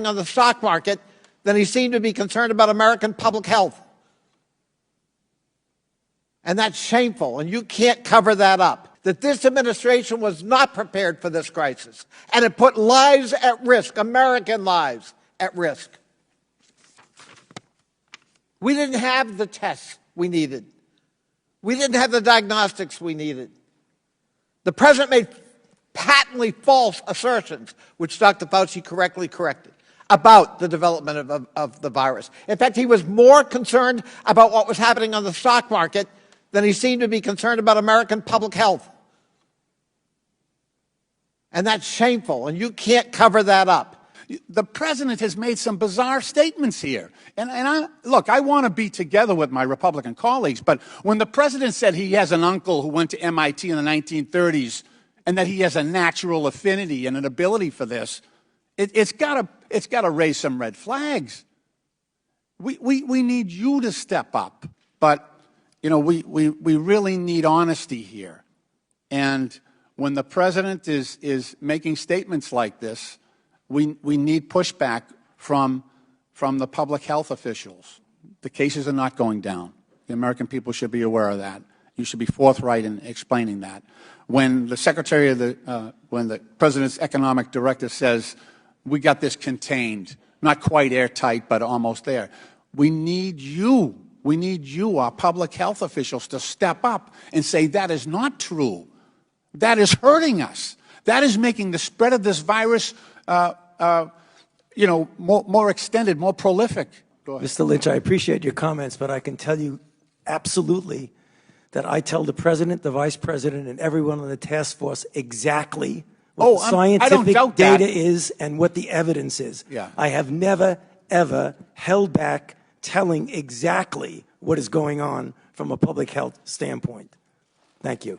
happening on the stock market than he seemed to be concerned about American public health. And that's shameful, and you can't cover that up. That this administration was not prepared for this crisis, and it put lives at risk, American lives at risk. We didn't have the tests we needed. We didn't have the diagnostics we needed. The president made patently false assertions, which Dr. Fauci correctly corrected, about the development of the virus. In fact, he was more concerned about what was happening on the stock market than he seemed to be concerned about American public health. And that's shameful, and you can't cover that up. The president has made some bizarre statements here. Look, I want to be together with my Republican colleagues, but when the president said he has an uncle who went to MIT in the 1930s and that he has a natural affinity and an ability for this, it's got to raise some red flags. We need you to step up, but you know, we really need honesty here. And when the president is making statements like this, we need pushback from the public health officials. The cases are not going down. The American people should be aware of that. You should be forthright in explaining that. When the secretary of when the president's economic director says, we got this contained, not quite airtight, but almost there. We need you, our public health officials, to step up and say that is not true. That is hurting us. That is making the spread of this virus more extended, more prolific. Mr. Lynch, I appreciate your comments, but I can tell you absolutely that I tell the president, the vice president, and everyone on the task force exactly what the scientific data is and what the evidence is. Yeah. I have never, ever held back telling exactly what is going on from a public health standpoint. Thank you.